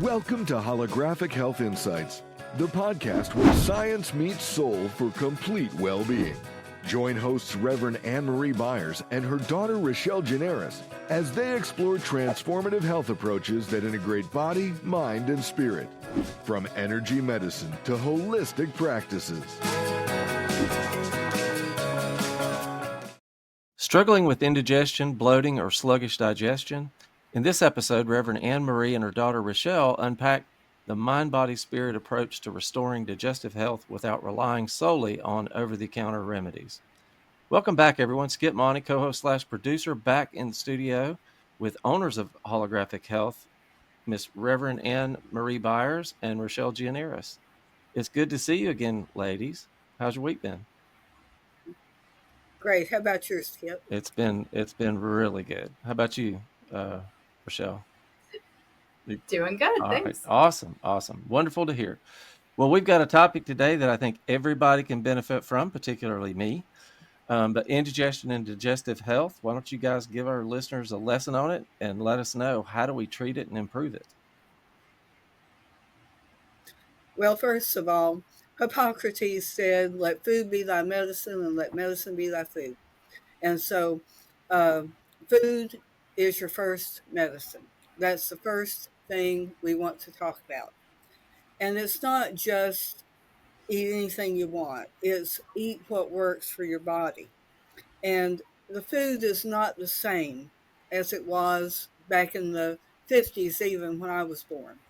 Welcome to Holographic Health Insights, the podcast where science meets soul for complete well-being. Join hosts Reverend Anne-Marie Byars and her daughter Rachelle Gianaris as they explore transformative health approaches that integrate body, mind, and spirit, from energy medicine to holistic practices. Struggling with indigestion, bloating, or sluggish digestion? In this episode, Reverend Anne-Marie and her daughter Rachelle unpack the mind-body-spirit approach to restoring digestive health without relying solely on over-the-counter remedies. Welcome back, everyone. Skip Monty, co-host / producer, back in the studio with owners of Holographic Health, Miss Reverend Anne-Marie Byars and Rachelle Gianaris. It's good to see you again, ladies. How's your week been? Great. How about yours, Skip? It's been really good. How about you, Rachelle? Doing good, All thanks. Right. Awesome. Wonderful to hear. Well, we've got a topic today that I think everybody can benefit from, particularly me. But indigestion and digestive health. Why don't you guys give our listeners a lesson on it and let us know, how do we treat it and improve it? Well, first of all, Hippocrates said, let food be thy medicine and let medicine be thy food. And so food is your first medicine. That's the first thing we want to talk about. And it's not just eat anything you want. It's eat what works for your body. And the food is not the same as it was back in the 50s, even when I was born.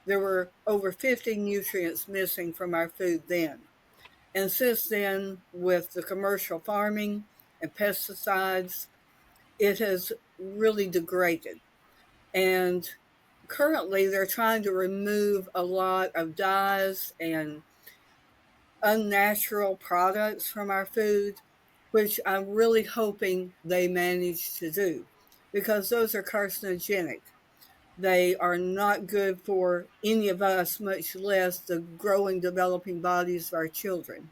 There were over 50 nutrients missing from our food then. And since then, with the commercial farming and pesticides, it has really degraded. And currently, they're trying to remove a lot of dyes and unnatural products from our food, which I'm really hoping they manage to do, because those are carcinogenic. They are not good for any of us, much less the growing, developing bodies of our children.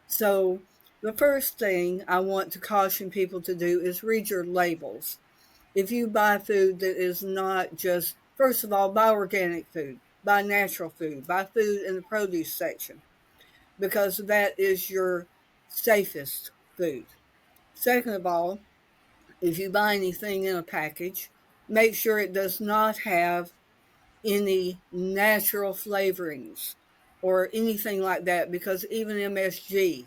So the first thing I want to caution people to do is read your labels. If you buy food that is not just, first of all, buy organic food, buy natural food, buy food in the produce section, because that is your safest food. Second of all, if you buy anything in a package, make sure it does not have any natural flavorings or anything like that, because even MSG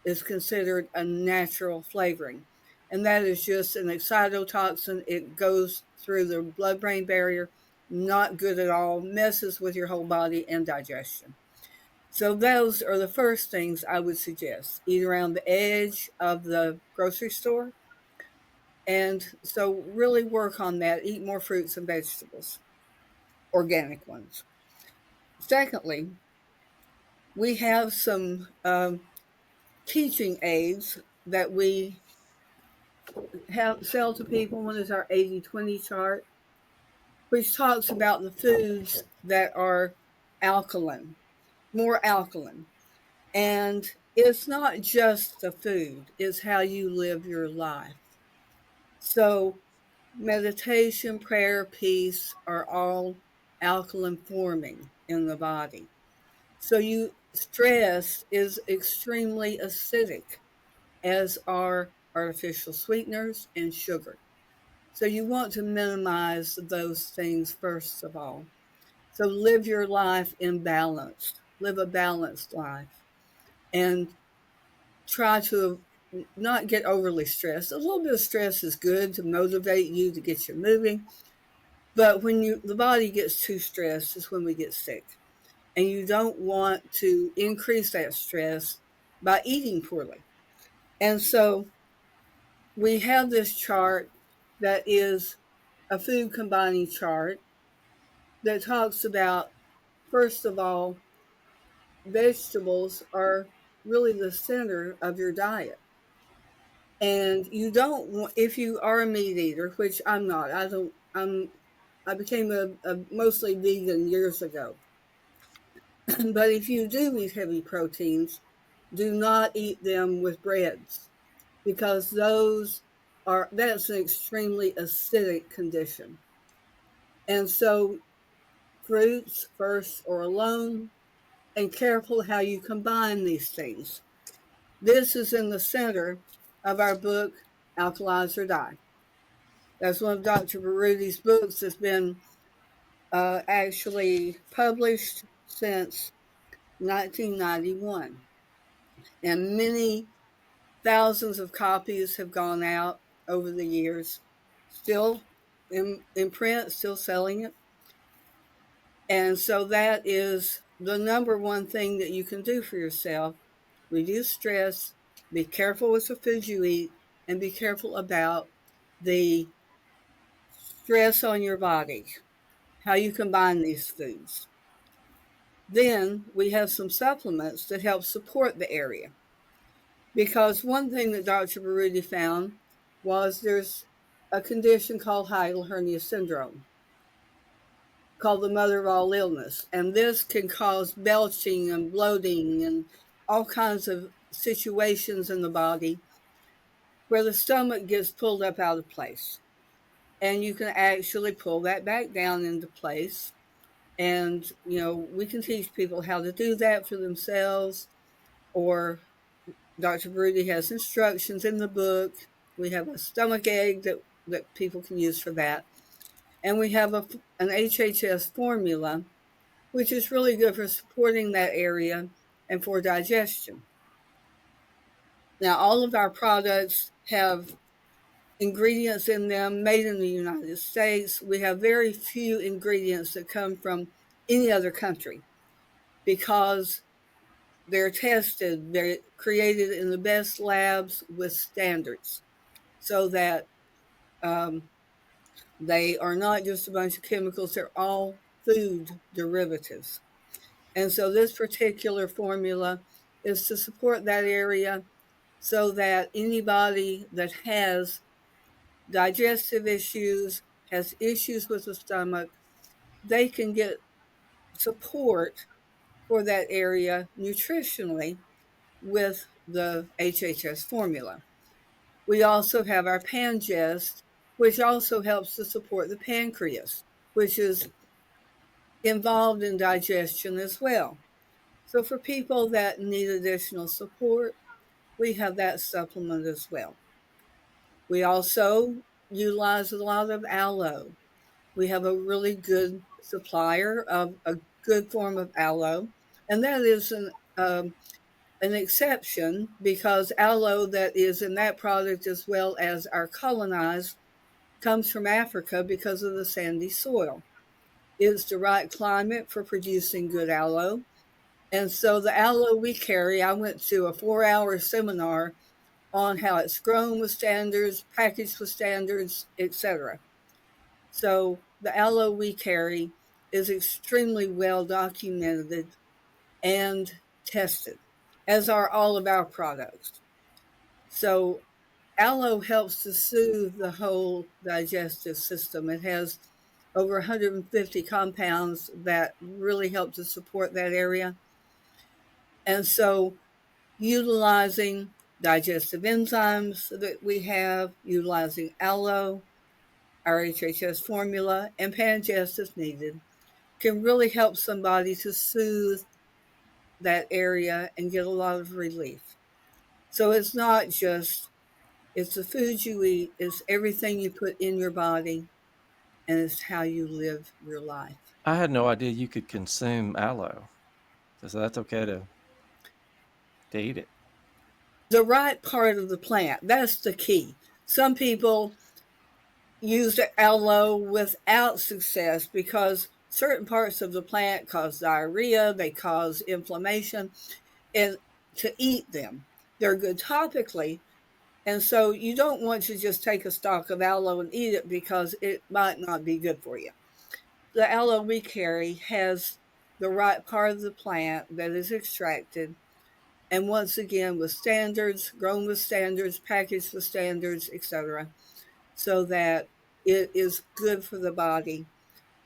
is considered a natural flavoring. And that is just an excitotoxin. It goes through the blood-brain barrier, not good at all, messes with your whole body and digestion. So those are the first things I would suggest. Eat around the edge of the grocery store. And so really work on that. Eat more fruits and vegetables, organic ones. Secondly, we have some teaching aids that we sell to people. One is our 80-20 chart, which talks about the foods that are alkaline, more alkaline. And it's not just the food, it's how you live your life. So meditation, prayer, peace are all alkaline forming in the body. So stress is extremely acidic, as are artificial sweeteners and sugar. So you want to minimize those things first of all. So live your life in balance. Live a balanced life. And try to not get overly stressed. A little bit of stress is good to motivate you, to get you moving. But when the body gets too stressed is when we get sick. And you don't want to increase that stress by eating poorly. And so we have this chart that is a food combining chart that talks about, first of all, vegetables are really the center of your diet. And you don't want, if you are a meat eater, which I'm not, I became a mostly vegan years ago. But if you do eat heavy proteins, do not eat them with breads, because that's an extremely acidic condition. And so fruits first or alone, and careful how you combine these things. This is in the center of our book, Alkalize or Die. That's one of Dr. Barudi's books that's been actually published since 1991. And many thousands of copies have gone out over the years, still in print, still selling it. And so that is the number one thing that you can do for yourself. Reduce stress, be careful with the food you eat, and be careful about the stress on your body, how you combine these foods. Then we have some supplements that help support the area. Because one thing that Dr. Barudi found was there's a condition called hiatal hernia syndrome, called the mother of all illness. And this can cause belching and bloating and all kinds of situations in the body where the stomach gets pulled up out of place. And you can actually pull that back down into place. And, we can teach people how to do that for themselves, or Dr. Brody has instructions in the book. We have a stomach egg that people can use for that. And we have an HHS formula, which is really good for supporting that area and for digestion. Now, all of our products have ingredients in them made in the United States. We have very few ingredients that come from any other country because they're tested, they're created in the best labs with standards so that they are not just a bunch of chemicals, they're all food derivatives. And so this particular formula is to support that area so that anybody that has digestive issues, has issues with the stomach, they can get support for that area nutritionally with the HHS formula. We also have our Pangest, which also helps to support the pancreas, which is involved in digestion as well. So for people that need additional support, we have that supplement as well. We also utilize a lot of aloe. We have a really good supplier of a good form of aloe, and that is an exception because aloe that is in that product as well as our colonized comes from Africa because of the sandy soil. It's the right climate for producing good aloe. And so the aloe we carry, I went to a 4-hour seminar on how it's grown with standards, packaged with standards, etc. So the aloe we carry is extremely well documented and tested, as are all of our products. So aloe helps to soothe the whole digestive system. It has over 150 compounds that really help to support that area. And so utilizing digestive enzymes that we have, utilizing aloe, our HHS formula, and Pangest if needed, can really help somebody to soothe that area and get a lot of relief. So it's not just, it's the food you eat, it's everything you put in your body, and it's how you live your life. I had no idea you could consume aloe. So that's okay to eat it. The right part of the plant, that's the key. Some people use aloe without success because certain parts of the plant cause diarrhea, they cause inflammation, and to eat them. They're good topically, and so you don't want to just take a stalk of aloe and eat it because it might not be good for you. The aloe we carry has the right part of the plant that is extracted, and once again with standards, grown with standards, packaged with standards, etc., so that it is good for the body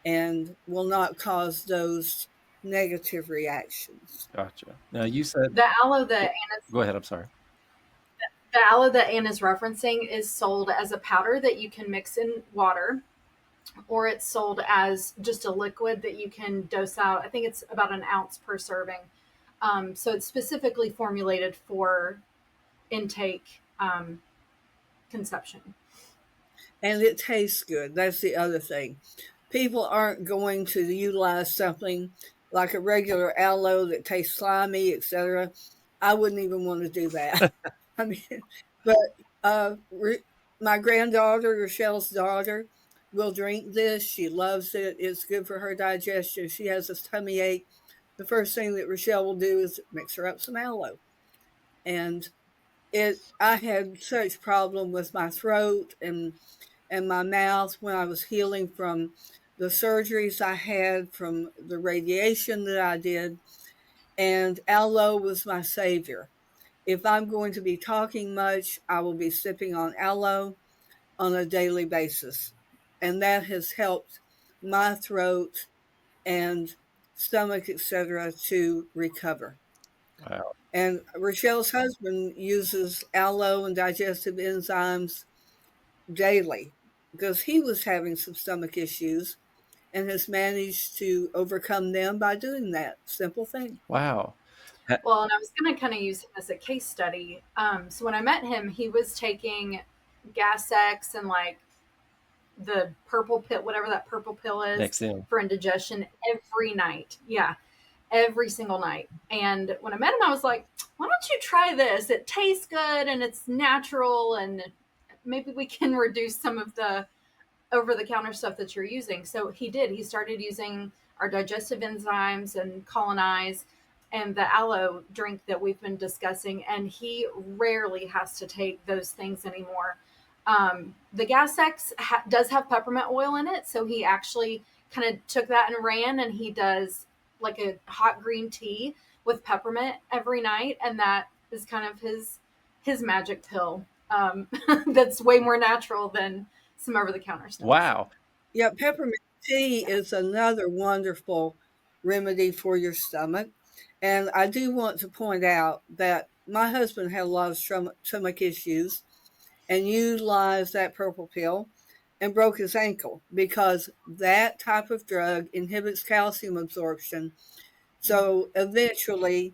and will not cause those negative reactions. Gotcha. Now you said The aloe that Anna's, go ahead. I'm sorry. the aloe that Anna's referencing is sold as a powder that you can mix in water or it's sold as just a liquid that you can dose out. I think it's about an ounce per serving. So it's specifically formulated for intake conception. And it tastes good. That's the other thing. People aren't going to utilize something like a regular aloe that tastes slimy, etc. I wouldn't even want to do that. I mean, but my granddaughter, Rachelle's daughter, will drink this. She loves it. It's good for her digestion. She has a tummy ache. The first thing that Rachelle will do is mix her up some aloe. And I had such problem with my throat and my mouth when I was healing from the surgeries I had, from the radiation that I did, and aloe was my savior. If I'm going to be talking much, I will be sipping on aloe on a daily basis, and that has helped my throat and stomach, etc., to recover. Wow. And Rachelle's husband uses aloe and digestive enzymes daily because he was having some stomach issues and has managed to overcome them by doing that simple thing. Wow. Well, and I was going to kind of use him as a case study. So when I met him, he was taking Gas X and like the purple pill, whatever that purple pill is, Nexium. for indigestion every night. Yeah, every single night. And when I met him, I was like, why don't you try this? It tastes good and it's natural, and maybe we can reduce some of the over-the-counter stuff that you're using. So he did. He started using our digestive enzymes and colonize and the aloe drink that we've been discussing, and he rarely has to take those things anymore. The Gas X does have peppermint oil in it, so he actually kind of took that and ran, and he does like a hot green tea with peppermint every night, and that is kind of his magic pill. That's way more natural than some over-the-counter stuff. Wow. Yeah, peppermint tea is another wonderful remedy for your stomach. And I do want to point out that my husband had a lot of stomach issues and utilized that purple pill and broke his ankle because that type of drug inhibits calcium absorption. So eventually,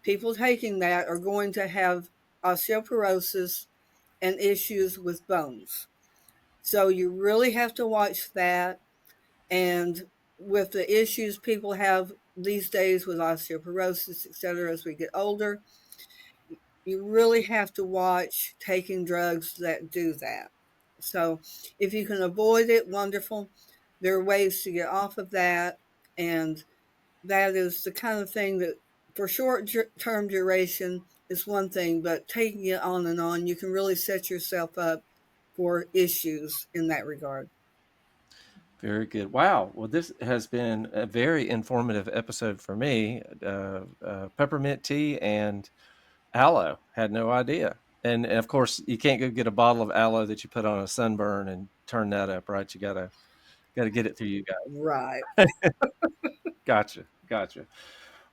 people taking that are going to have osteoporosis and issues with bones. So you really have to watch that. And with the issues people have these days with osteoporosis, etc., as we get older, you really have to watch taking drugs that do that. So if you can avoid it, wonderful. There are ways to get off of that. And that is the kind of thing that for short-term duration is one thing, but taking it on and on, you can really set yourself up for issues in that regard. Very good. Wow. Well, this has been a very informative episode for me. Peppermint tea and aloe. Had no idea. And of course, you can't go get a bottle of aloe that you put on a sunburn and turn that up, right? You gotta get it through you guys. Right. Gotcha.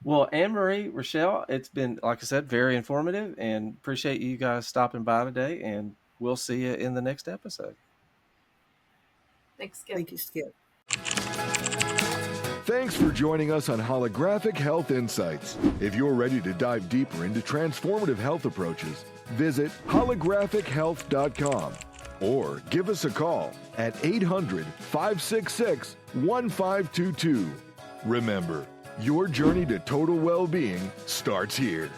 Well, Anne-Marie, Rachelle, it's been, like I said, very informative, and appreciate you guys stopping by today, and we'll see you in the next episode. Thanks, Skip. Thank you, Skip. Thanks for joining us on Holographic Health Insights. If you're ready to dive deeper into transformative health approaches, visit holographichealth.com or give us a call at 800-566-1522. Remember, your journey to total well-being starts here.